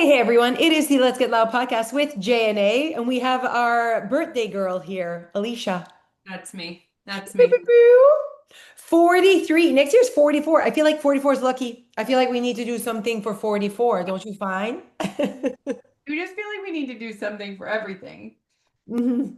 Hey everyone, it is the Let's Get Loud podcast with J and A, and we have our birthday girl here, Alicia. That's me. That's Boo, boo, me. boo. 43. Next year's 44. I feel like 44 is lucky. I feel like we need to do something for 44. Don't you find? We just feel like we need to do something for everything. Mhm.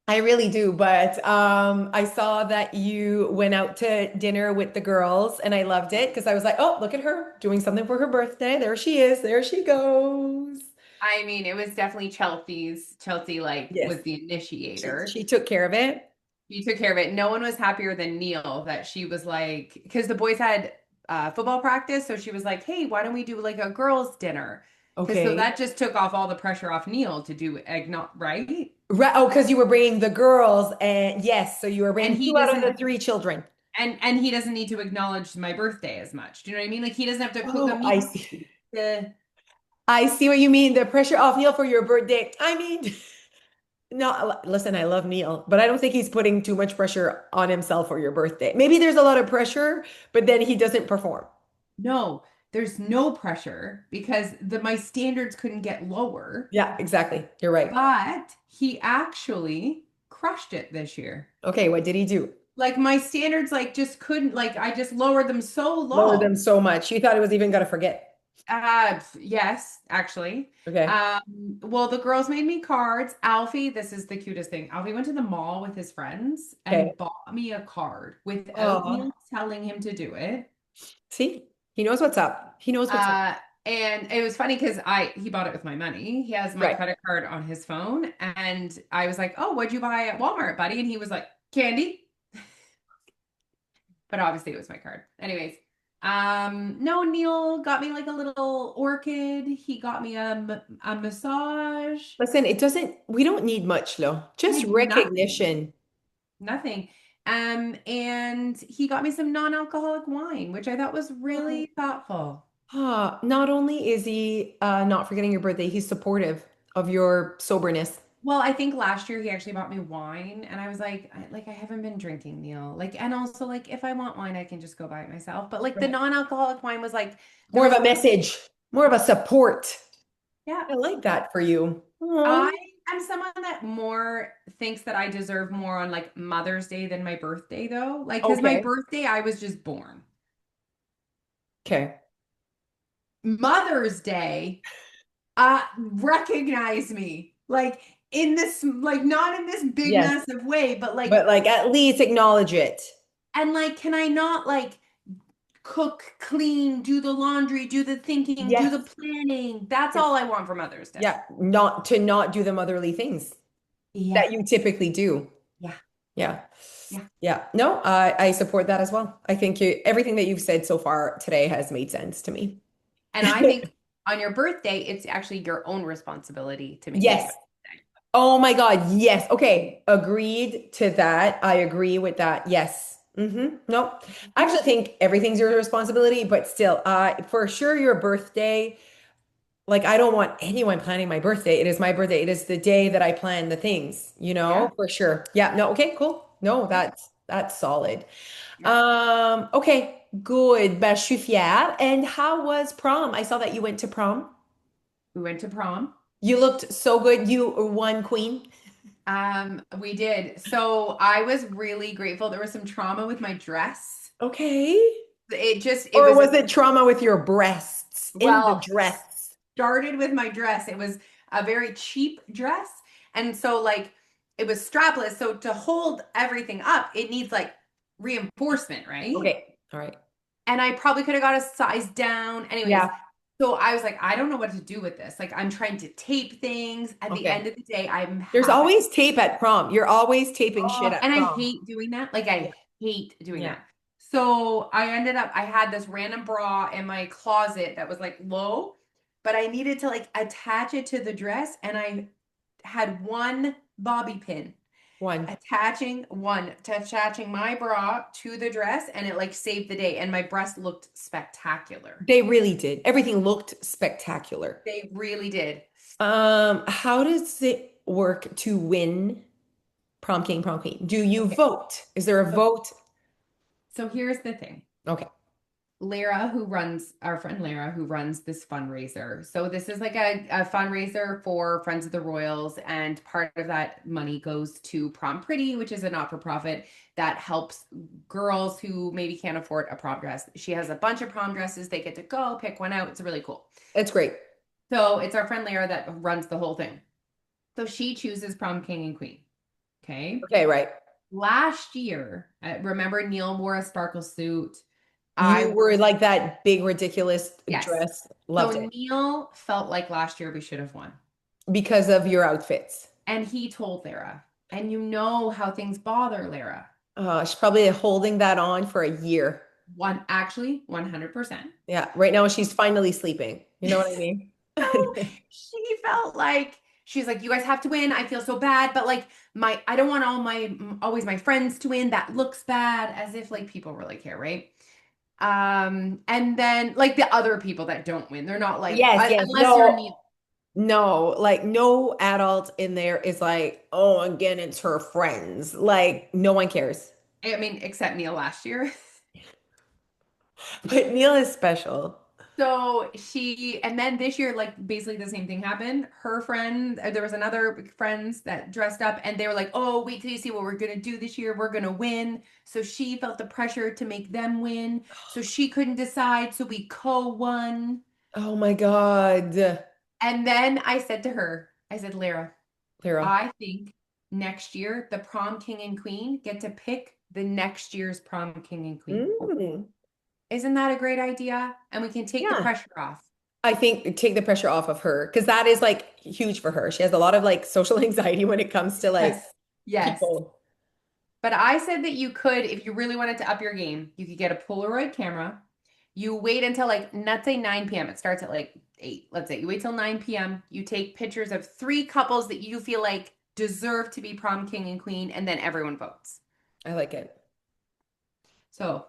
I really do, but I saw that you went out to dinner with the girls, and I loved it because I was like, oh, look at her doing something for her birthday. There she is. There she goes. I mean, it was definitely Chelsea's. Chelsea Yes, was the she initiator. she took care of it. She took care of it. No one was happier than Neil that she was like, because the boys had football practice, so she was like, "Hey, why don't we do like a girls' dinner?" Because so Okay. that just took off all the pressure off Neil to do eggnog, right? Right. Oh, because you were bringing the girls, and yes, so you were And bringing he two out of the doesn't, three children. and he doesn't need to acknowledge my birthday as much. Do you know what I mean? Like he doesn't have to cook a Oh, I meal. see. To, I see what you mean. The pressure off Neil for your birthday. I mean, no, listen, I love Neil, but I don't think he's putting too much pressure on himself for your birthday. Maybe there's a lot of pressure, but then he doesn't perform. No, there's no pressure because my standards couldn't get lower, Yeah, exactly. You're right. but he actually crushed it this year. Okay, what did he do? Like my standards just couldn't I just lowered them so Lower low. them so much. You thought it was even gonna forget. Yes, actually. Okay. Well, the girls made me cards. Alfie, this is the cutest thing. Alfie went to the mall with his friends Okay. and bought me a card without Oh, me telling him to do it. see, he knows what's up. He knows what's up. Uh, and it was funny because he bought it with my money. He has my Right. credit card on his phone, and I was like, "Oh, what'd you buy at Walmart, buddy?" And he was like, "Candy." But obviously, it was my card. Anyways, no, Neil got me like a little orchid. He got me a massage. Listen, we don't need much though. Just Like nothing, recognition. nothing. And he got me some non-alcoholic wine, which I thought was Oh. really thoughtful. Not only is he not forgetting your birthday, he's supportive of your soberness. Well, I think last year he actually bought me wine, and I was like, I haven't been drinking, Neil. Like, and also like, if I want wine, I can just go buy it myself. But like, the Right. non-alcoholic wine was like, there More of was a one, message, more of a support. yeah. I like that for you. I Oh, am someone that more thinks that I deserve more on like Mother's Day than my birthday, though. Like, because my okay. birthday, I was just born. Okay. Mother's Day, recognize me, like in this, like not in this big Yes. massive way, but like, But like at least acknowledge it. and like, can I not like cook, clean, do the laundry, do the thinking, do the Yes. planning. That's Yes. all I want for Mother's Day. Yeah. Not do the motherly things Yeah, that you typically do. yeah, Yeah. yeah. Yeah. No, I support that as well. I think everything that you've said so far today has made sense to me. And I think on your birthday, it's actually your own responsibility to make me Yes. happy. Oh my God. Yes. Okay. Agreed to that. I agree with that. Yes. No, I actually think everything's your responsibility, but still, for sure, your birthday. Like, I don't want anyone planning my birthday. It is my birthday. It is the day that I plan the things, Yeah, for sure. Yeah. No. Okay. Cool. No, yeah, that's solid. yeah. Okay. Good. Ben, je suis fière. And how was prom? I saw that you went to prom. We went to prom. You looked so good. You were one queen. We did. So I was really grateful. There was some trauma with my dress. Okay. It Or was was it trauma with your breasts in the well, dress? started with my dress. It was a very cheap dress. And so like it was strapless. So to hold everything up, it needs like reinforcement, right? Okay. All right. And I probably could have got a size down. Anyways, Yeah. so I was like, I don't know what to do with this. Like I'm trying to tape things. At the Okay. end of the day, I'm There's happy. always tape at prom. You're always taping shit Oh, at and I prom. hate doing that. Like Yeah. I hate doing Yeah. that. So I ended up, I had this random bra in my closet that was like low, but I needed to like attach it to the dress. And I had one bobby pin One. attaching my bra to the dress, and it like saved the day. And my breast looked spectacular. They really did. Everything looked spectacular. They really did. How does it work to win prom king, prom queen? Do you Okay. vote? Is there a So, vote? so here's the thing. Okay. Lara, who runs our friend Lara, who runs this fundraiser. So this is like a fundraiser for Friends of the Royals, and part of that money goes to Prom Pretty, which is a not-for-profit that helps girls who maybe can't afford a prom dress. She has a bunch of prom dresses. They get to go pick one out. It's really cool. It's great. So it's our friend Lara that runs the whole thing. So she chooses prom king and queen. Okay. Okay, right. Last year, remember Neil wore a sparkle suit. I You wore, were like that big, ridiculous yes. dress. So Loved it Neil felt like last year we should have won. because of your outfits. And he told Lara. And you know how things bother Lara. She's probably holding that on for a year. One actually 100%. Yeah, right now she's finally sleeping. You know what I mean? So she felt like she's like, you guys have to win. I feel so bad, but like I don't want always my friends to win. That looks bad, as if like people really care, right? And then like the other people that don't win, they're not like Yes, yes. unless you're No, Neil. no, like no adult in there is like, oh, again, it's her friends. Like no one cares. I mean, except Neil last year. But Neil is special. So and then this year, like basically the same thing happened. Her friend, there was another friends that dressed up and they were like, oh, wait till you see what we're gonna do this year. We're gonna win. So she felt the pressure to make them win. So she couldn't decide. So we co-won. Oh my God. And then I said to her, I said, Lara, Lyra. I think next year the prom king and queen get to pick the next year's prom king and queen. Mm, Isn't that a great idea? And we can take the yeah. pressure off. I think take the pressure off of her because that is like huge for her. She has a lot of like social anxiety when it comes to like Yes. Yes. people. But I said that you could, if you really wanted to up your game, you could get a Polaroid camera. You wait until like, let's say 9 p.m. It starts at like 8. Let's say you wait till 9 p.m. You take pictures of 3 couples that you feel like deserve to be prom king and queen, and then everyone votes. I like it. So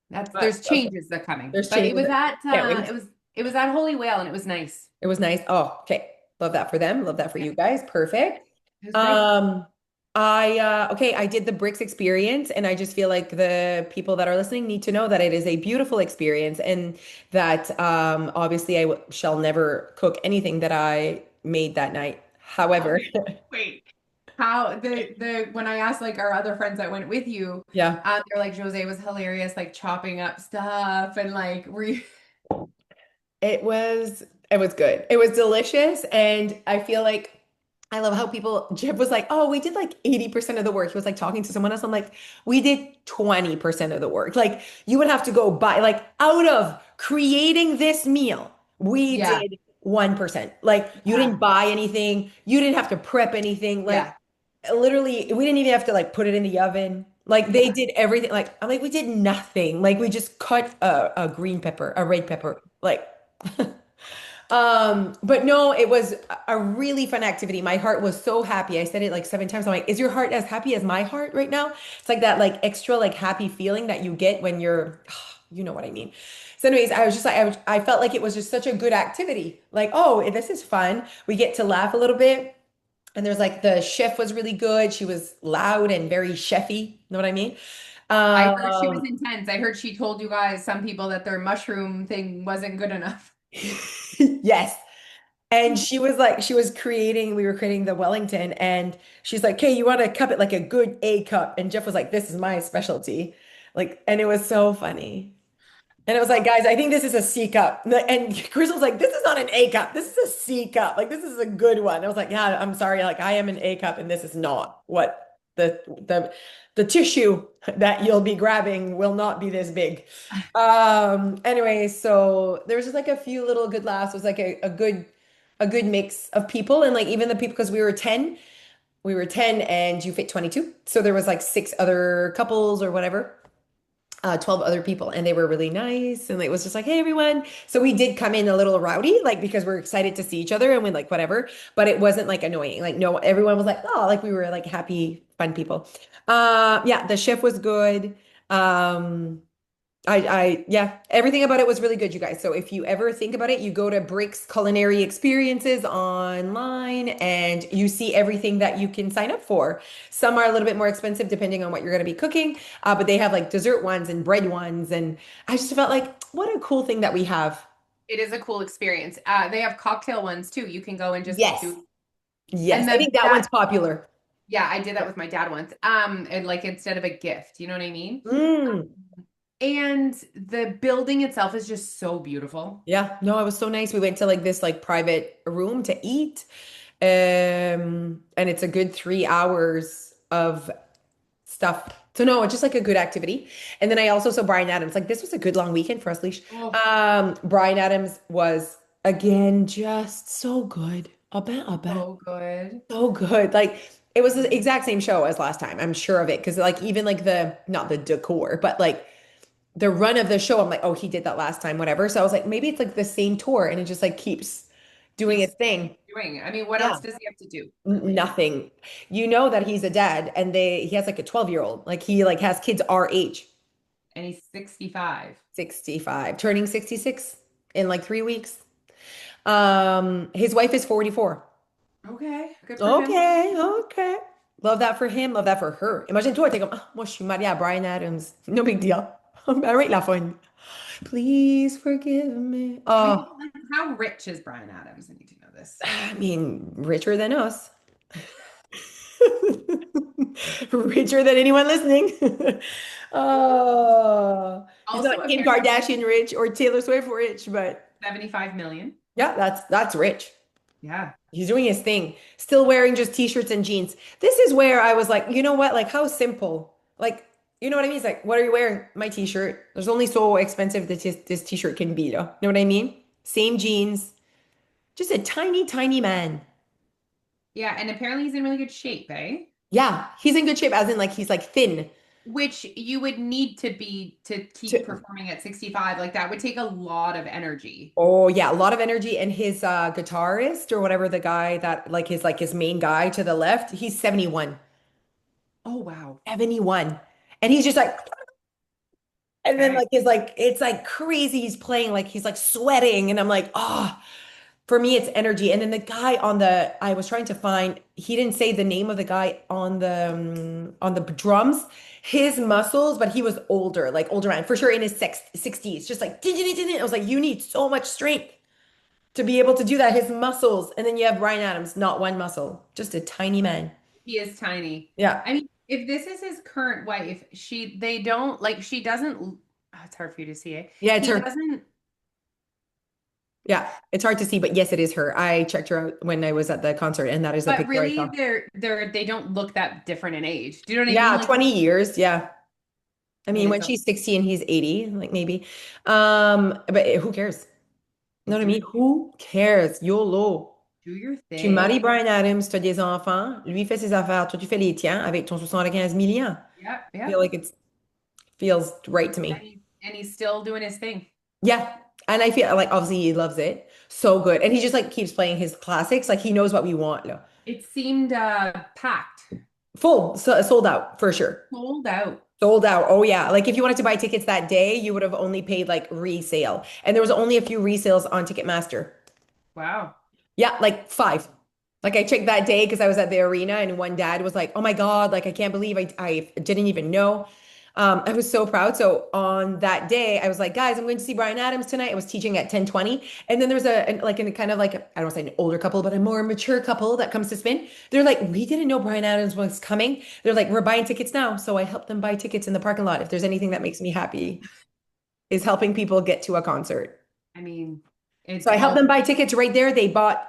that's But there's okay, changes that are coming. there's But it changes. was at Can't wait. it was at Holy Whale and it was nice. It was nice. Oh, okay. Love that for them. Love that for Yeah, you guys. Perfect. it was great. Um, I did the bricks experience and I just feel like the people that are listening need to know that it is a beautiful experience and that obviously shall never cook anything that I made that night. Oh, However, wait. How the when I asked like our other friends that went with you, yeah. they're like Jose was hilarious, like chopping up stuff and like were you It was good. It was delicious. And I feel like I love how Jeff was like, oh, we did like 80% of the work. He was like talking to someone else. I'm like, we did 20% of the work. Like you would have to go buy, like out of creating this meal, we Yeah, did 1%. Like you yeah, didn't buy anything. You didn't have to prep anything. Like yeah, literally, we didn't even have to like put it in the oven. Like they yeah. did everything. Like I'm like, we did nothing. Like we just cut a green pepper, a red pepper. Like but no, it was a really fun activity. My heart was so happy. I said it like 7 times. I'm like, is your heart as happy as my heart right now? It's like that like extra like happy feeling that you get when you're, you know what I mean. So anyways, I was just like, I felt like it was just such a good activity. Like, oh, this is fun. We get to laugh a little bit. And there's like the chef was really good. She was loud and very chefy. You know what I mean? I heard she was Um, intense. I heard she told you guys some people that their mushroom thing wasn't good enough. yes. And she was like, we were creating the Wellington, and she's like, "Okay, you want to cup it like a good A cup?" And Jeff was like, "This is my specialty." Like, and it was so funny. And it was like, guys, I think this is a C cup. And Chris was like, this is not an A cup. This is a C cup. Like, this is a good one. I was like, yeah, I'm sorry. Like, I am an A cup, and this is not what the tissue that you'll be grabbing will not be this big. Anyway, so there was just like a few little good laughs. It was like a good mix of people. And like even the people, because we were 10 and you fit 22. So there was like 6 other couples or whatever. 12 other people and they were really nice and it was just like hey everyone so we did come in a little rowdy like because we're excited to see each other and we like whatever but it wasn't like annoying like no everyone was like oh like we were like happy fun people yeah the chef was good um Yeah, everything about it was really good, you guys. So if you ever think about it, you go to Brick's Culinary Experiences online and you see everything that you can sign up for. Some are a little bit more expensive depending on what you're going to be cooking, but they have like dessert ones and bread ones. And I just felt like, what a cool thing that we have. It is a cool experience. They have cocktail ones too. You can go and just Yes. do, Yes. and I think the that one's that popular. yeah, I did that with my dad once. And like instead of a gift, you know what I mean? Mm. And the building itself is just so beautiful. Yeah. No, it was so nice. We went to like this like private room to eat. And it's a good 3 hours of stuff. So no, it's just like a good activity. And then I also saw Brian Adams. Like this was a good long weekend for us, Leash. Oh, Brian Adams was again just so good. I bet. so good. So good. Like it was the exact same show as last time. I'm sure of it. Because like even like the not the decor, but like the run of the show, I'm like, oh, he did that last time, whatever. So I was like, maybe it's like the same tour and it just like keeps doing its Keeps thing. doing. I mean, what Yeah. else does he have to do, really? Nothing. You know that he's a dad and he has like a 12-year-old. Like he like has kids our age, And he's 65. 65, turning 66 in like 3 weeks. His wife is 44. Okay, good for him. Okay, okay. Love that for him, love that for her. Imagine-toi, t'es comme, ah, moi je suis mariée à Brian Adams. No big deal. Marry la fun. Please forgive me. I mean, Oh, like, how rich is Brian Adams? I need to know this. I mean, richer than us. Richer than anyone listening. Oh, he's not Also, Kim apparently Kardashian rich or Taylor Swift rich, but 75 million. yeah, that's rich. Yeah. He's doing his thing. Still wearing just t-shirts and jeans. This is where I was like, you know what? Like how simple. Like, you know what I mean? It's like, what are you wearing? My t-shirt. There's only so expensive that this t-shirt can be, though. You know what I mean? Same jeans. Just a tiny, tiny man. Yeah, and apparently he's in really good shape, eh? Yeah, he's in good shape, as in like he's like thin. Which you would need to be to keep To, performing at 65. Like that would take a lot of energy. oh yeah, a lot of energy. And his guitarist or whatever the guy that like his main guy to the left, he's 71. Oh, wow. 71. And he's just like, and then Okay. like it's like crazy. He's playing like he's like sweating. And I'm like, oh, for me, it's energy. And then the guy I was trying to find, he didn't say the name of the guy on the drums, his muscles, but he was older, like older man, for sure in his 60s, just like, I was like, you need so much strength to be able to do that. His muscles. And then you have Ryan Adams, not one muscle, just a tiny man. He is tiny. Yeah. I mean, if this is his current wife, they don't like, she doesn't, oh, it's hard for you to see it. Yeah, it's He her. doesn't, Yeah, it's hard to see, but yes, it is her. I checked her out when I was at the concert, and that is the but picture I really saw. they don't look that different in age. Do you know what I mean? Yeah, Like, 20 years. Yeah. I I mean, mean, it's when a she's 60 and he's 80, like maybe. But who cares? You know what I do mean? it, Who cares? YOLO. do your Tu maries thing. Brian Adams, tu as des enfants, lui fait ses affaires, toi tu fais les tiens avec ton 75 millions. Yep, I feel yep. like it feels right to And me. he's still doing his thing. Yeah. And I feel like obviously he loves it. So good. And he just like keeps playing his classics. Like he knows what we want. Là. It seemed packed, Full, so, sold out for sure. sold out. Sold out. Oh yeah. Like if you wanted to buy tickets that day, you would have only paid like resale. And there was only a few resales on Ticketmaster. Wow. Yeah, like five. Like I checked that day because I was at the arena and one dad was like, "Oh my God, like I can't believe I didn't even know." I was so proud. So on that day, I was like, "Guys, I'm going to see Brian Adams tonight." I was teaching at 10:20, and then there's like a kind of like I don't want to say an older couple, but a more mature couple that comes to spin. They're like, "We didn't know Brian Adams was coming." They're like, "We're buying tickets now." So I helped them buy tickets in the parking lot. If there's anything that makes me happy, is helping people get to a concert. I mean, So it's I helped all them buy tickets right there. They bought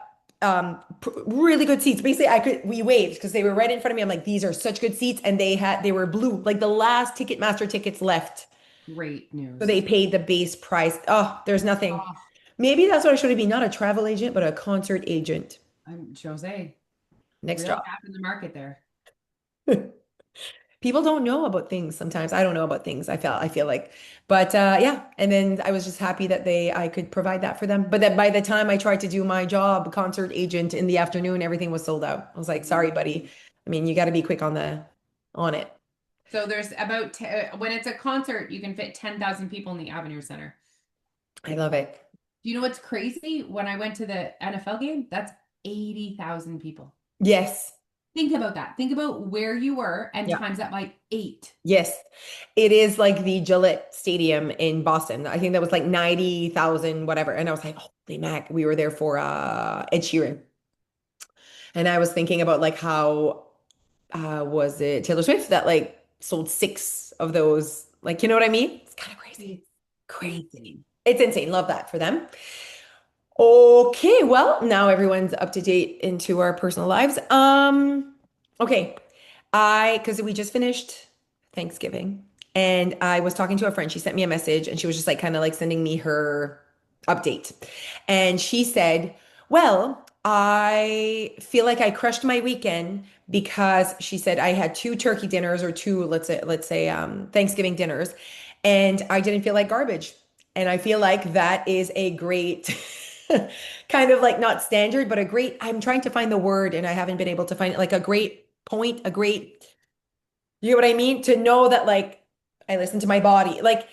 really good seats. Basically, we waved because they were right in front of me. I'm like, these are such good seats, and they were blue, like the last Ticketmaster tickets left. great So they news. paid the base price. Oh, there's nothing. Oh, Maybe that's what I should have been, not a travel agent, but a concert agent. I'm Jose. Next Real job. tap in the market there. People don't know about things sometimes. I don't know about things. I feel like, but yeah. And then I was just happy that I could provide that for them. But that by the time I tried to do my job, concert agent in the afternoon, everything was sold out. I was like, sorry, buddy. I mean, you got to be quick on it. So there's about when it's a concert, you can fit 10,000 people in the Avenue Center. I love it. Do you know what's crazy? When I went to the NFL game, that's 80,000 people. Yes. Think about that. Think about where you were and Yeah. times that by eight. Yes. It is like the Gillette Stadium in Boston. I think that was like 90,000, whatever. And I was like, holy mac, we were there for Ed Sheeran. And I was thinking about like how was it Taylor Swift that like sold six of those? Like, you know what I mean? It's kind of crazy. It's Crazy. insane. It's insane. Love that for them. Okay, well, now everyone's up to date into our personal lives. Okay. Because we just finished Thanksgiving and I was talking to a friend. She sent me a message and she was just like kind of like sending me her update. And she said, well, I feel like I crushed my weekend because she said I had two turkey dinners or two, let's say Thanksgiving dinners, and I didn't feel like garbage. And I feel like that is a great kind of like not standard, but a great, I'm trying to find the word and I haven't been able to find it, like a great point, a great, you know what I mean? To know that like I listen to my body. Like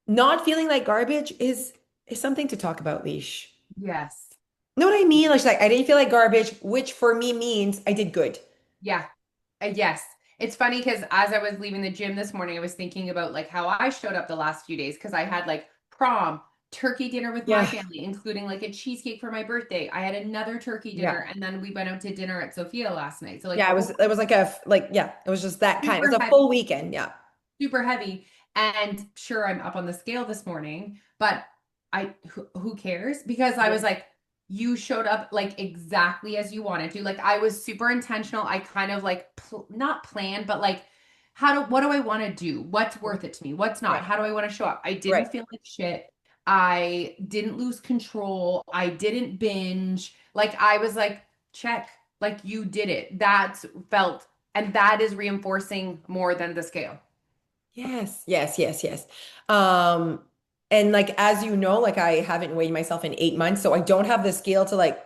not feeling like garbage is something to talk about, Leash. Yes. Know what I mean? Like I didn't feel like garbage, which for me means I did good. Yeah. Yes. It's funny because as I was leaving the gym this morning, I was thinking about like how I showed up the last few days because I had like prom, turkey dinner with my Yeah. family, including like a cheesecake for my birthday. I had another turkey Yeah. dinner, and then we went out to dinner at Sophia last night. So like Yeah, the whole it was like yeah, it was just that kind. It super was a heavy, full weekend. Yeah. super heavy. And sure, I'm up on the scale this morning, but who cares? Because I Yeah. was like, you showed up like exactly as you wanted to. Like I was super intentional. I kind of like not planned, but like what do I want to do? What's worth it to me? What's not? Right. How do I want to show up? I didn't Right. feel like shit. I didn't lose control. I didn't binge. Like I was like, check. Like you did it. That's felt, and that is reinforcing more than the scale. Yes, yes, yes, yes. Um, and like as you know, like I haven't weighed myself in 8 months, so I don't have the scale to like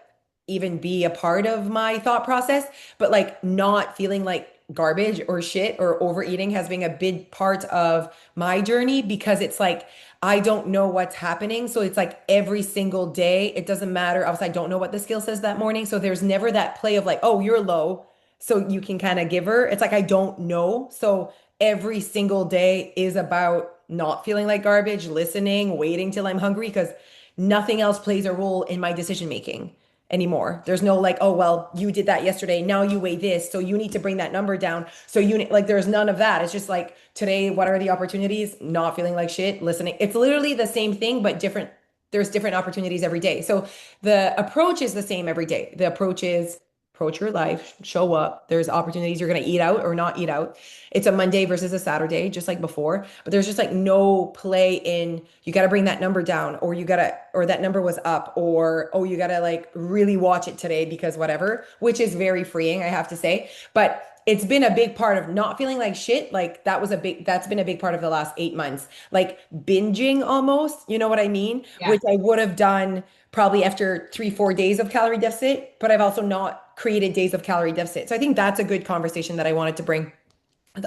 even be a part of my thought process. But like not feeling like garbage or shit or overeating has been a big part of my journey because it's like I don't know what's happening. So it's like every single day, it doesn't matter. Obviously, I don't know what the scale says that morning. So there's never that play of like, oh, you're low. So you can kind of give her. It's like I don't know. So every single day is about not feeling like garbage, listening, waiting till I'm hungry, because nothing else plays a role in my decision making anymore. There's no like, oh, well, you did that yesterday. Now you weigh this. So you need to bring that number down. So like, there's none of that. It's just like, today, what are the opportunities? Not feeling like shit, listening. It's literally the same thing, but different. There's different opportunities every day. So the approach is the same every day. The approach is approach your life, show up. There's opportunities you're going to eat out or not eat out. It's a Monday versus a Saturday, just like before. But there's just like no play in you got to bring that number down, or you got to, or that number was up, or oh, you got to like really watch it today because whatever, which is very freeing, I have to say. But it's been a big part of not feeling like shit. Like that's been a big part of the last 8 months. Like binging almost, you know what I mean? Yeah. Which I would have done probably after 3, 4 days of calorie deficit, but I've also not created days of calorie deficit. So I think that's a good conversation that I wanted to bring.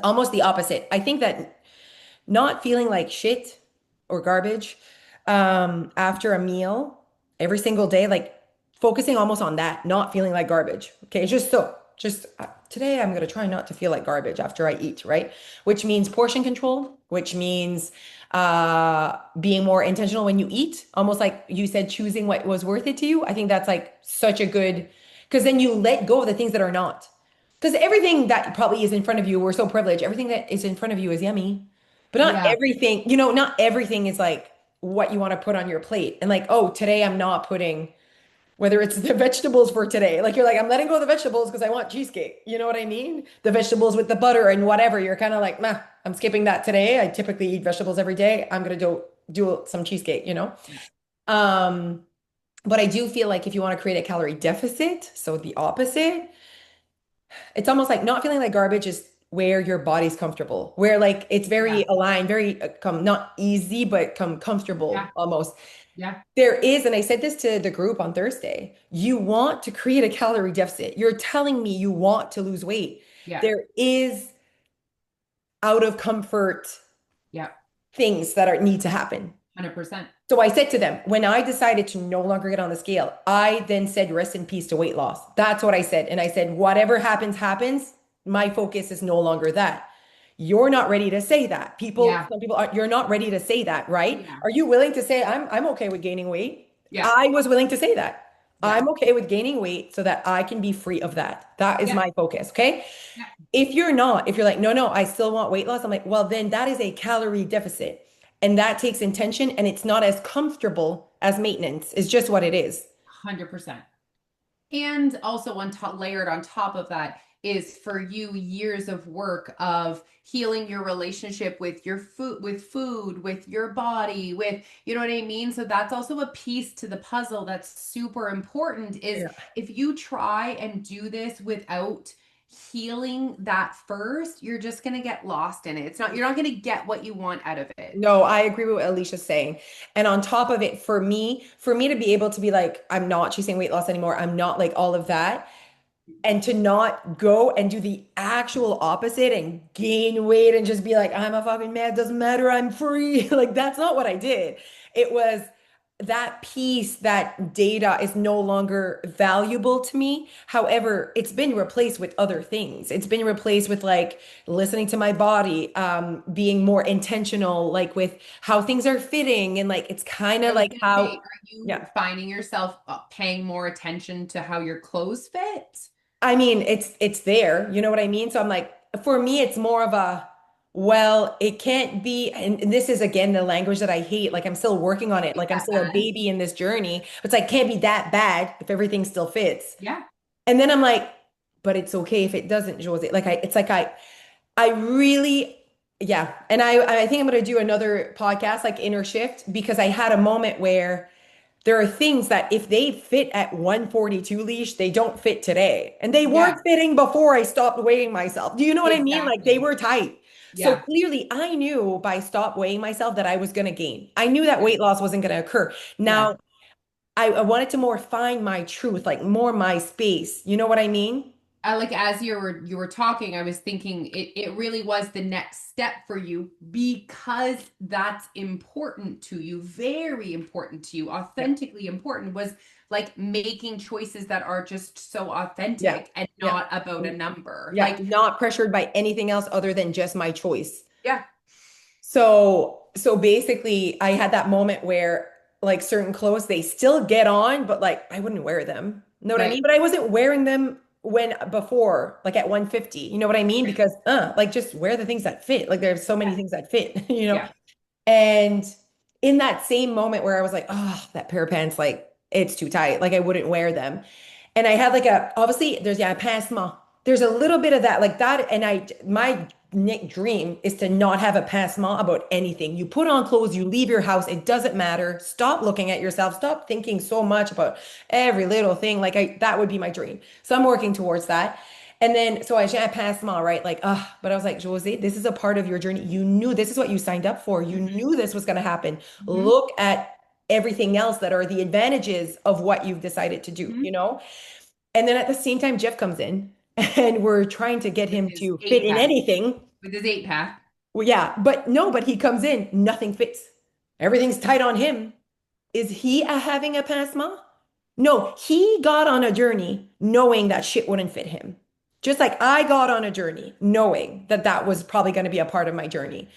Almost the opposite. I think that not feeling like shit or garbage after a meal every single day, like focusing almost on that, not feeling like garbage. Okay, it's just today I'm going to try not to feel like garbage after I eat, right? Which means portion control, which means being more intentional when you eat, almost like you said, choosing what was worth it to you. I think that's like such a good, because then you let go of the things that are not. Because everything that probably is in front of you, we're so privileged. Everything that is in front of you is yummy. But not Yeah. everything, not everything is like what you want to put on your plate. And like, oh, today I'm not putting, whether it's the vegetables for today, like you're like, I'm letting go of the vegetables because I want cheesecake. You know what I mean? The vegetables with the butter and whatever. You're kind of like, nah, I'm skipping that today. I typically eat vegetables every day. I'm gonna do some cheesecake. Yeah. Um, but I do feel like if you want to create a calorie deficit, so the opposite, it's almost like not feeling like garbage is where your body's comfortable, where like it's very Yeah. aligned, very not easy, but comfortable Yeah. almost. Yeah. There is, and I said this to the group on Thursday, you want to create a calorie deficit. You're telling me you want to lose weight. Yeah. There is out of comfort Yeah. things that are need to happen. 100%. So I said to them, when I decided to no longer get on the scale, I then said, rest in peace to weight loss. That's what I said. And I said, whatever happens, happens. My focus is no longer that. You're not ready to say that. People, Yeah. some people are, you're not ready to say that, right? Yeah. Are you willing to say, I'm okay with gaining weight? Yeah. I was willing to say that. Yeah. I'm okay with gaining weight so that I can be free of that. That is Yeah. my focus. Okay. Yeah. If you're not, if you're like, no, no, I still want weight loss, I'm like, well, then that is a calorie deficit. And that takes intention and it's not as comfortable as maintenance. It's just what it is. 100%. And also on top, layered on top of that is for you years of work of healing your relationship with your food, with your body, with, you know what I mean? So that's also a piece to the puzzle that's super important is Yeah. if you try and do this without healing that first, you're just going to get lost in it. You're not going to get what you want out of it. No, I agree with what Alicia's saying. And on top of it, for me to be able to be like, I'm not chasing weight loss anymore. I'm not like all of that. And to not go and do the actual opposite and gain weight and just be like, I'm a fucking man, doesn't matter, I'm free. Like, that's not what I did. It was that piece, that data is no longer valuable to me. However, it's been replaced with other things. It's been replaced with like listening to my body, being more intentional, like with how things are fitting. And like, it's kind I of was like going to say, how, are you yeah. finding yourself paying more attention to how your clothes fit? I mean, it's there, you know what I mean? So I'm like, for me, it's more of a, well, it can't be, and this is again the language that I hate. Like I'm still working on Can't it. be Like I'm that still a bad. baby in this journey. It's like can't be that bad if everything still fits. Yeah. And then I'm like, but it's okay if it doesn't, Jose. Like it's like I really, yeah. And I think I'm gonna do another podcast like Inner Shift because I had a moment where there are things that if they fit at 142 leash, they don't fit today. And they Yeah. weren't fitting before I stopped weighing myself. Do you know what I mean? Like they Exactly. were tight. So Yeah. clearly I knew by stop weighing myself that I was going to gain. I knew that Yeah. weight loss wasn't going to occur. Yeah. Now, I wanted to more find my truth, like more my space. You know what I mean? I like as you were talking, I was thinking it really was the next step for you because that's important to you, very important to you, Yeah. authentically important was like making choices that are just so Yeah. authentic and Yeah. not about a number. Yeah. Like, Not pressured by anything else other than just my choice. yeah, So basically I had that moment where like certain clothes they still get on, but like I wouldn't wear them. You know what I right. mean? But I wasn't wearing them when before, like at 150. You know what I mean? Right. Because like just wear the things that fit. Like there's so many Yeah. things that fit, you know? Yeah. And in that same moment where I was like, oh, that pair of pants, like it's too tight. Like I wouldn't wear them. And I had like obviously there's yeah, a pansement. There's a little bit of that, like that. And my dream is to not have a pansement about anything. You put on clothes, you leave your house, it doesn't matter. Stop looking at yourself. Stop thinking so much about every little thing. That would be my dream. So I'm working towards that. And then, so I passed them all, right? Like, but I was like, Jose, this is a part of your journey. You knew this is what you signed up for. You Hmm. knew this was going to happen. Hmm. Look at everything else that are the advantages of what you've decided to do, you Hmm. know? And then at the same time, Jeff comes in and we're trying to get With him his to fit eight in pack. anything. With his eight pack. Well, yeah, but no, but he comes in, nothing fits. Everything's tight on him. Is he having a pansement? No, he got on a journey knowing that shit wouldn't fit him. Just like I got on a journey knowing that that was probably going to be a part of my journey.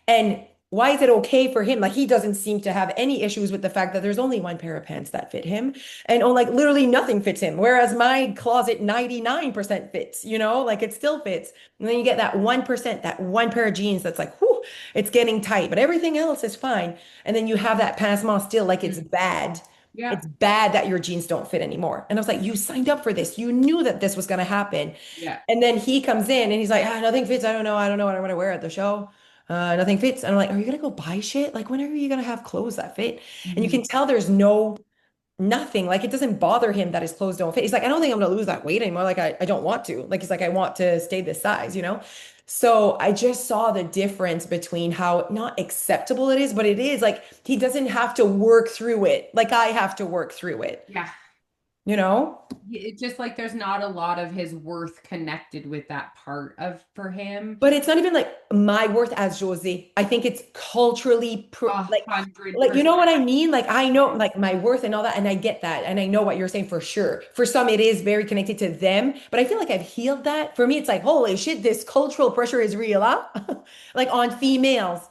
And why is it okay for him? Like he doesn't seem to have any issues with the fact that there's only one pair of pants that fit him. And oh, like literally nothing fits him. Whereas my closet 99% fits, you know, like it still fits. And then you get that 1%, that one pair of jeans that's like, whew, it's getting tight, but everything else is fine. And then you have that pansement still like it's Mm. bad. Yeah. It's bad that your jeans don't fit anymore. And I was like, you signed up for this. You knew that this was going to happen. Yeah. And then he comes in and he's like, nothing fits. I don't know. I don't know what I want to wear at the show. Nothing fits. And I'm like, are you going to go buy shit? Like, when are you going to have clothes that fit? And you Hmm. can tell there's nothing. Like, it doesn't bother him that his clothes don't fit. He's like, I don't think I'm going to lose that weight anymore. Like, I don't want to. Like, he's like, I want to stay this size, you know? So I just saw the difference between how not acceptable it is, but it is like he doesn't have to work through it. Like I have to work through it. Yeah. you know? It's just like there's not a lot of his worth connected with that part of for him. But it's not even like my worth as José. I think it's culturally A hundred like you know what percent. I mean? Like I know like my worth and all that, and I get that, and I know what you're saying for sure. For some, it is very connected to them, but I feel like I've healed that. For me, it's like, holy shit, this cultural pressure is real, huh? Like on females.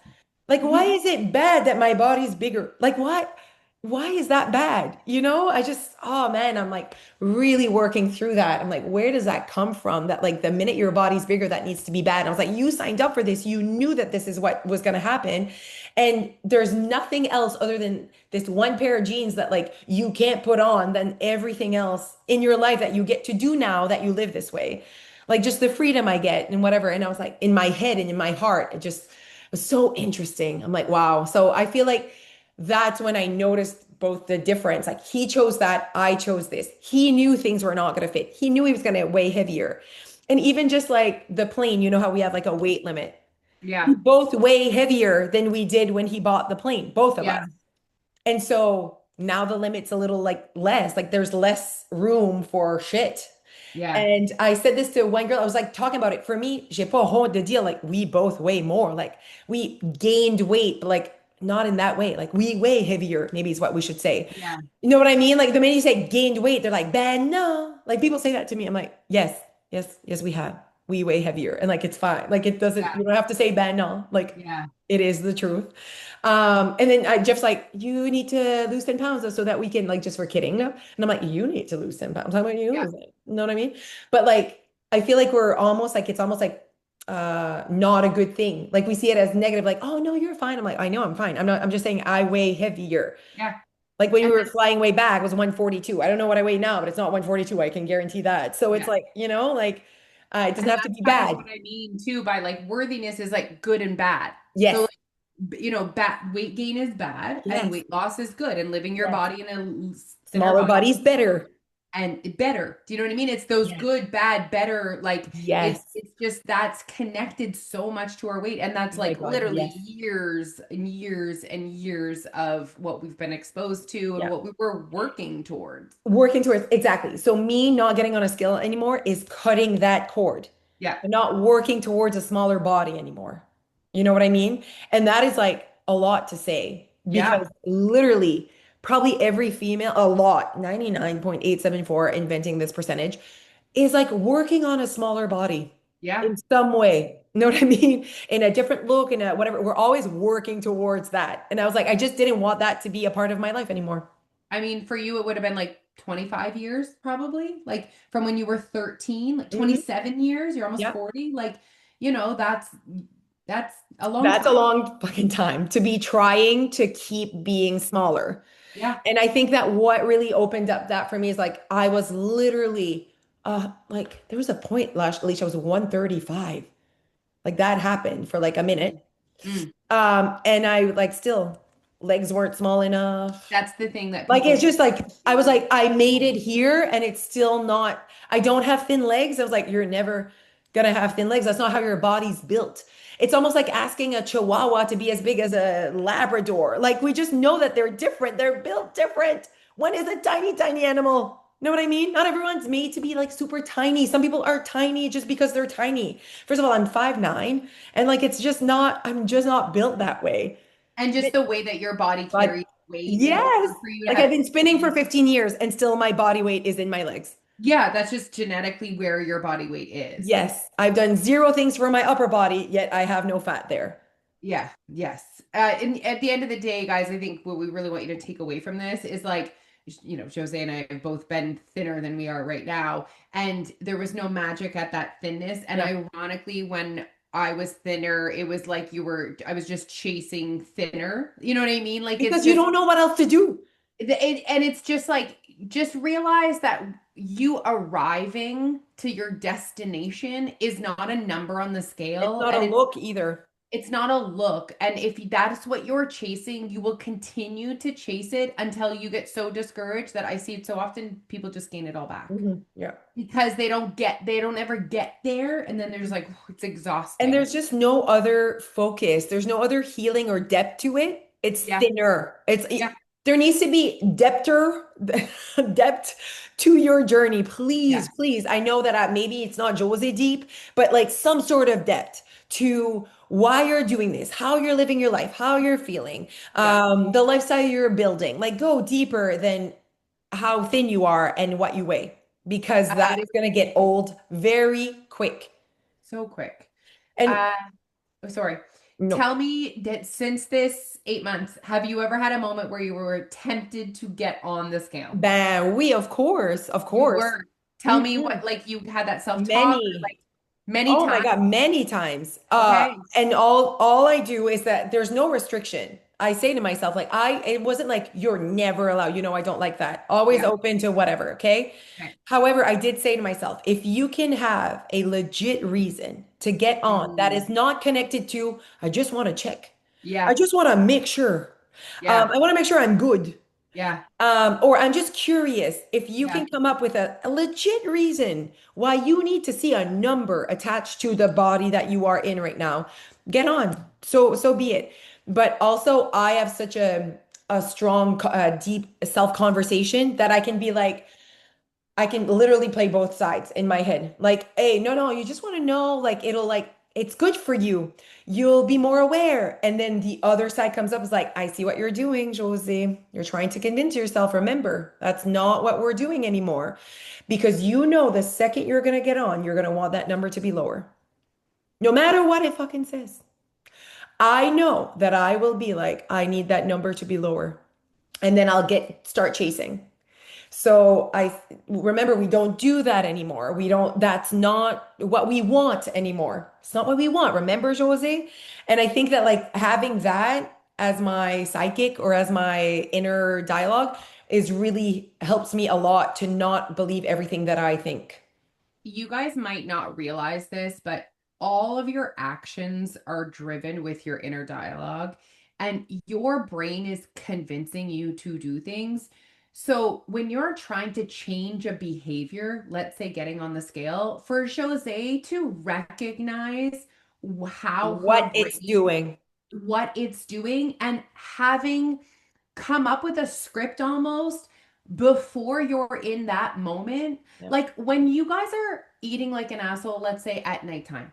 Like, why Mhm. is it bad that my body's bigger? Like, why is that bad? You know, I just, oh man, I'm like really working through that. I'm like, where does that come from? That like the minute your body's bigger, that needs to be bad. And I was like, you signed up for this. You knew that this is what was going to happen. And there's nothing else other than this one pair of jeans that like you can't put on than everything else in your life that you get to do now that you live this way. Like just the freedom I get and whatever. And I was like, in my head and in my heart, it just was so interesting. I'm like, wow. So I feel like that's when I noticed both the difference. Like he chose that, I chose this. He knew things were not going to fit. He knew he was going to weigh heavier. And even just like the plane, you know how we have like a weight limit. Yeah. We both weigh heavier than we did when he bought the plane, both of us. Yeah. And so now the limit's a little like less, like there's less room for shit. Yeah. And I said this to one girl, I was like talking about it. For me, j'ai pas honte de dire, like we both weigh more. Like we gained weight, but like not in that way. Like we weigh heavier, maybe is what we should say. Yeah. You know what I mean? Like the minute you say gained weight, they're like, Ben, no. Like people say that to me. I'm like, yes, yes, yes, we have. We weigh heavier. And like it's fine. Like it doesn't, Yeah. you don't have to say Ben, no. Like Yeah. it is the truth. And then Jeff's like, you need to lose 10 pounds though, so that we can like just for kidding. And I'm like, you need to lose 10 pounds. How about you Yeah. lose it? You know what I mean? But like I feel like we're almost like it's almost like not a good thing. Like we see it as negative, like, oh no, you're fine. I'm like, I know I'm fine. I'm just saying I weigh heavier. Yeah. Like when we And were flying way back it was 142. I don't know what I weigh now, but it's not 142. I can guarantee that. So it's yeah. like, you know, like it doesn't And have to that's be kind of bad. what I mean too by like worthiness is like good and bad. So Yes. like, bad weight gain is bad and Yes. weight loss is good and living your Yes. body in a thinner Smaller body body's better. and better. Do you know what I mean? It's those Yes. good, bad, better. Like Yes. it's just that's connected so much to our weight, and that's Oh my like God. literally Yes. years and years and years of what we've been exposed to and Yeah. what we were working towards. Working towards exactly. So me not getting on a scale anymore is cutting that cord. Yeah, I'm not working towards a smaller body anymore. You know what I mean? And that is like a lot to say yeah, because literally probably every female, a lot, 99.874 inventing this percentage is like working on a smaller body yeah. in some way. You know what I mean? In a different look, in a whatever. We're always working towards that. And I was like, I just didn't want that to be a part of my life anymore. I mean, for you, it would have been like 25 years, probably. Like from when you were 13, like Mhm. 27 years, you're almost Yeah. 40. Like, that's a long That's a time. long fucking time to be trying to keep being smaller. Yeah. And I think that what really opened up that for me is like I was literally like there was a point last Alicia I was 135. Like that happened for like a minute. Mm, mm. And I like still legs weren't small enough. That's the thing that Like people it's don't just like I was appreciate. like I made it here and it's still not I don't have thin legs. I was like you're never gonna have thin legs. That's not how your body's built. It's almost like asking a chihuahua to be as big as a Labrador. Like we just know that they're different. They're built different. One is a tiny tiny animal. Know what I mean? Not everyone's made to be like super tiny. Some people are tiny just because they're tiny. First of all, I'm 5'9" and like it's just not I'm just not built that way. And just the way that your body But carries weight in yes, order for you to like I've have been spinning for 15 years and still my body weight is in my legs. yeah, that's just genetically where your body weight is. Yes, I've done zero things for my upper body, yet I have no fat there. Yeah, yes. And at the end of the day, guys, I think what we really want you to take away from this is like, Jose and I have both been thinner than we are right now. And there was no magic at that thinness. And Yeah. ironically, when I was thinner, it was like I was just chasing thinner. You know what I mean? Like it's Because you just, don't know what else to do. and it's just like, just realize that you arriving to your destination is not a number on the It's scale. not a And look either. it's not a look. And if that's what you're chasing, you will continue to chase it until you get so discouraged that I see it so often people just gain it all back Yeah. because they don't ever get there. And then they're just like, "Oh, it's And exhausting." there's just no other focus. There's no other healing or depth to it. It's Yeah. thinner. It's Yeah. There needs to be depth to your journey. Please, Yes. please. I know that maybe it's not Jose deep, but like some sort of depth to why you're doing this, how you're living your life, how you're feeling, Yeah. the lifestyle you're building. Like go deeper than how thin you are and what you weigh, because that is going to get old very quick. So quick. And Uh, oh, sorry. no, Tell me that since this 8 months, have you ever had a moment where you were tempted to get on the scale? bam, we, of You course. were. Tell me Mhm. what, like you had that self-talk or Many. like many Oh my times. God, many times. Okay. And all I do is that there's no restriction. I say to myself, like it wasn't like you're never allowed. You know, I don't like that. Always Yeah. open to whatever, okay? Okay. However, I did say to myself, if you can have a legit reason to get on that Mm. is not connected to, I just want to check. I Yeah. just want to make sure. Yeah. I want to make sure I'm good. Yeah. Or I'm just curious if you Yeah. can come up with a legit reason why you need to see a number attached to the body that you are in right now. Get on. So be it. But also, I have such a strong, deep self conversation that I can be like, I can literally play both sides in my head. Like, hey, no, you just want to know, like, it'll like, it's good for you. You'll be more aware. And then the other side comes up is like, I see what you're doing, Josie. You're trying to convince yourself. Remember, that's not what we're doing anymore. Because you know the second you're going to get on, you're going to want that number to be lower. No matter what it fucking says. I know that I will be like, I need that number to be lower. And then I'll start chasing. So I remember we don't do that anymore. We don't, that's not what we want anymore. It's not what we want. Remember, Jose? And I think that like having that as my psychic or as my inner dialogue is really helps me a lot to not believe everything that I think. You guys might not realize this, but all of your actions are driven with your inner dialogue, and your brain is convincing you to do things. So, when you're trying to change a behavior, let's say getting on the scale, for Jose to recognize how her What it's brain, doing. what it's doing, and having come up with a script almost before you're in that moment. Yeah. Like when you guys are eating like an asshole, let's say at nighttime,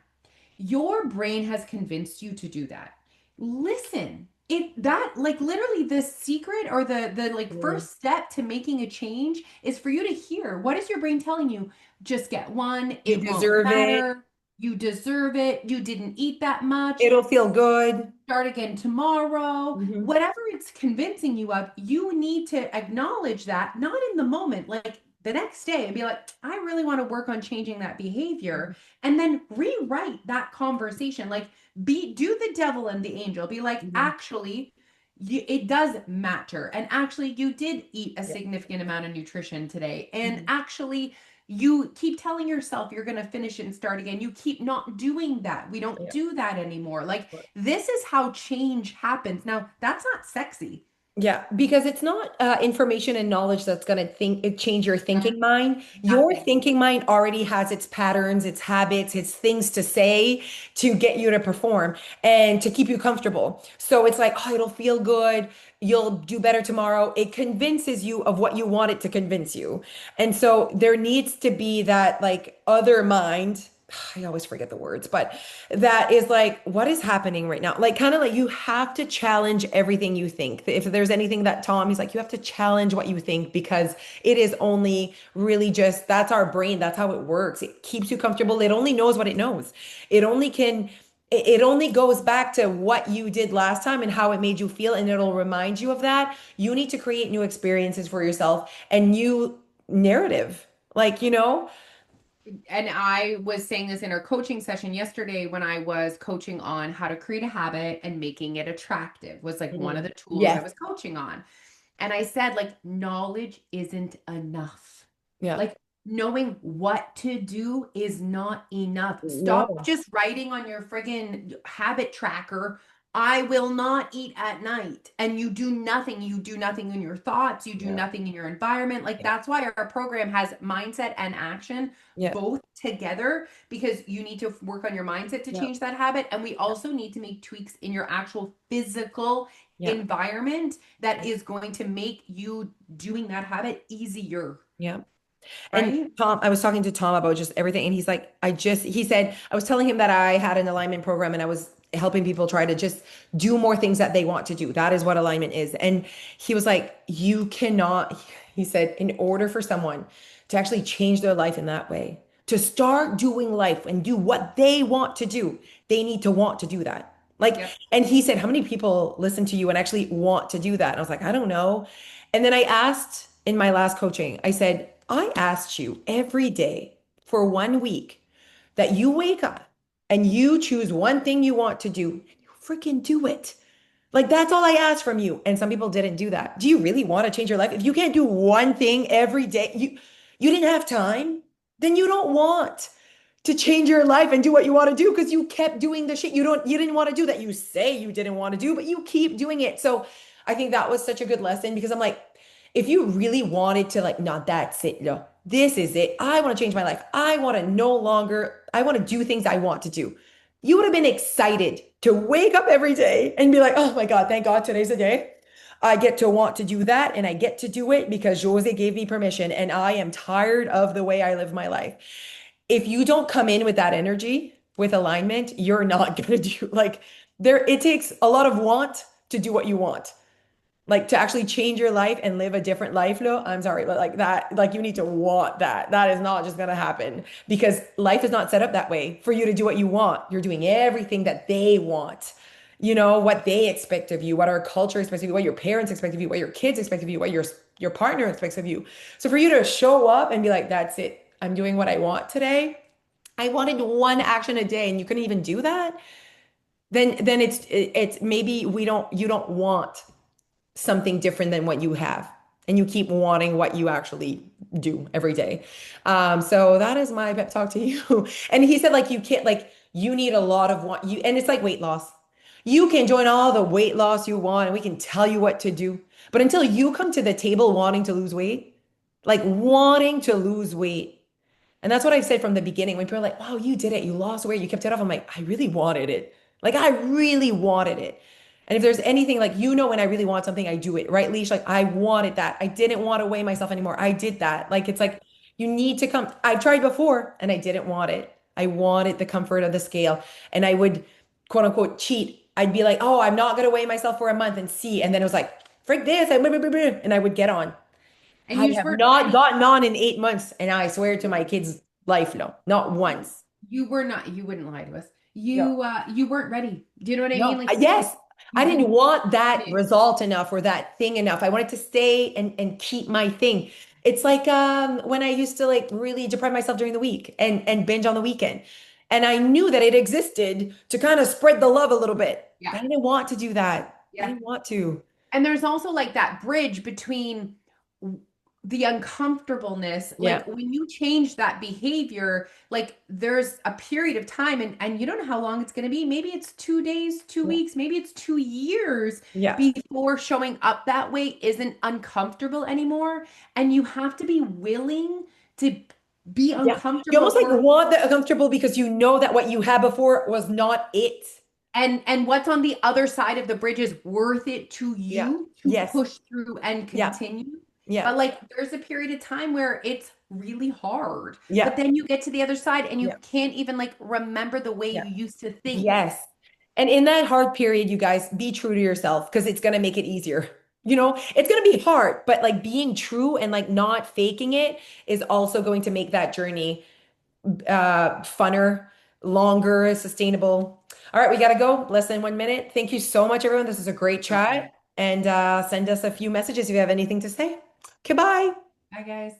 your brain has convinced you to do that. Listen, it that like literally the secret or the like Mm. first step to making a change is for you to hear what is your brain telling you? Just get one, You it won't deserve it. matter. You deserve it. You didn't eat that much, It'll feel good. start again tomorrow, Mhm. whatever it's convincing you of, you need to acknowledge that, not in the moment, like the next day, and be like, I really want to work on changing that behavior. And then rewrite that conversation. Like, do the devil and the angel. Be like, Mhm. actually, it does matter. And actually, you did eat a Yeah. significant amount of nutrition today. And Mhm. actually, you keep telling yourself you're going to finish it and start again. You keep not doing that. We don't Yeah. do that anymore. Like, this is how change happens. Now, that's not sexy. Yeah, because it's not information and knowledge that's going to change your No, thinking mind. Your nothing. thinking mind already has its patterns, its habits, its things to say to get you to perform and to keep you comfortable. So it's like, oh, it'll feel good. You'll do better tomorrow. It convinces you of what you want it to convince you. And so there needs to be that like other mind. I always forget the words, but that is like, what is happening right now? Like, kind of like you have to challenge everything you think. If there's anything that Tom, he's like, you have to challenge what you think because it is only really just that's our brain. That's how it works. It keeps you comfortable. It only knows what it knows. It only can, it only goes back to what you did last time and how it made you feel, and it'll remind you of that. You need to create new experiences for yourself and new narrative. Like, And I was saying this in our coaching session yesterday when I was coaching on how to create a habit and making it attractive was like one of the tools I yes. was coaching on. And I said, like, knowledge isn't enough. Yeah. Like, knowing what to do is not enough. Stop No. just writing on your friggin' habit tracker, I will not eat at night. And you do nothing. You do nothing in your thoughts. You do Yeah. nothing in your environment. Like, Yeah. that's why our program has mindset and action Yeah. both together because you need to work on your mindset to Yeah. change that habit. And we also need to make tweaks in your actual physical Yeah. environment that is going to make you doing that habit easier, Yeah. And right? Tom, I was talking to Tom about just everything, and he's like, he said, I was telling him that I had an alignment program and I was helping people try to just do more things that they want to do. That is what alignment is. And he was like, you cannot, he said, in order for someone to actually change their life in that way, to start doing life and do what they want to do, they need to want to do that. Like, Yep. and he said, how many people listen to you and actually want to do that? And I was like, I don't know. And then I asked in my last coaching, I said, I asked you every day for 1 week that you wake up and you choose one thing you want to do, you freaking do it. Like that's all I asked from you. And some people didn't do that. Do you really want to change your life? If you can't do one thing every day, you didn't have time, then you don't want to change your life and do what you want to do because you kept doing the shit you didn't want to do that you say you didn't want to do, but you keep doing it. So I think that was such a good lesson because I'm like, if you really wanted to like, no, that's it, no, this is it. I want to change my life. I want to do things I want to do. You would have been excited to wake up every day and be like, oh my God, thank God today's the day. I get to want to do that and I get to do it because Jose gave me permission and I am tired of the way I live my life. If you don't come in with that energy, with alignment, you're not gonna do like it takes a lot of want to do what you want. Like to actually change your life and live a different life. No, I'm sorry, but like that, like you need to want that. That is not just gonna happen because life is not set up that way for you to do what you want. You're doing everything that they want. You know, what they expect of you, what our culture expects of you, what your parents expect of you, what your kids expect of you, what your partner expects of you. So for you to show up and be like, that's it, I'm doing what I want today. I wanted one action a day and you couldn't even do that, then it's maybe we don't you don't want something different than what you have and you keep wanting what you actually do every day. So that is my pep talk to you. And he said like you can't like you need a lot of want you and it's like weight loss. You can join all the weight loss you want and we can tell you what to do. But until you come to the table wanting to lose weight, like wanting to lose weight, and that's what I've said from the beginning. When people are like, wow, you did it, you lost weight, you kept it off. I'm like, I really wanted it. Like, I really wanted it. And if there's anything like, when I really want something, I do it, right, Leash? Like, I wanted that. I didn't want to weigh myself anymore. I did that. Like, it's like, you need to come. I tried before and I didn't want it. I wanted the comfort of the scale. And I would, quote unquote, cheat. I'd be like, oh, I'm not going to weigh myself for a month and see. And then it was like, frick this. And I would get on. And I you just have weren't not ready. gotten on in 8 months, and I swear to my kids' life, no, not once. You were not, you wouldn't lie to us. No, You weren't ready. Do you know what I mean? no. Like Yes, I you didn't didn't want that want it. result enough or that thing enough. I wanted to stay and keep my thing. It's like when I used to like really deprive myself during the week and binge on the weekend. And I knew that it existed to kind of spread the love a little bit. Yeah. But I didn't want to do that. I Yeah. didn't want to. And there's also like that bridge between the uncomfortableness. Yeah. Like when you change that behavior, like there's a period of time and you don't know how long it's going to be. Maybe it's 2 days, two Yeah. weeks, maybe it's 2 years Yeah. before showing up that way isn't uncomfortable anymore. And you have to be willing to be Yeah. You uncomfortable almost like for want the uncomfortable because you know that what you had before was not it. and what's on the other side of the bridge is worth it to Yeah. you to Yes. push through and Yeah. continue. Yeah. But like there's a period of time where it's really hard, but Yeah. then you get to the other side and you Yeah. can't even like remember the way Yeah. you used to think. Yes. And in that hard period, you guys be true to yourself because it's going to make it easier. It's going to be hard, but like being true and like not faking it is also going to make that journey funner, longer, sustainable. All right, we got to go. Less than 1 minute. Thank you so much, everyone. This is a great Okay. chat. And send us a few messages if you have anything to say. Goodbye. Bye, guys.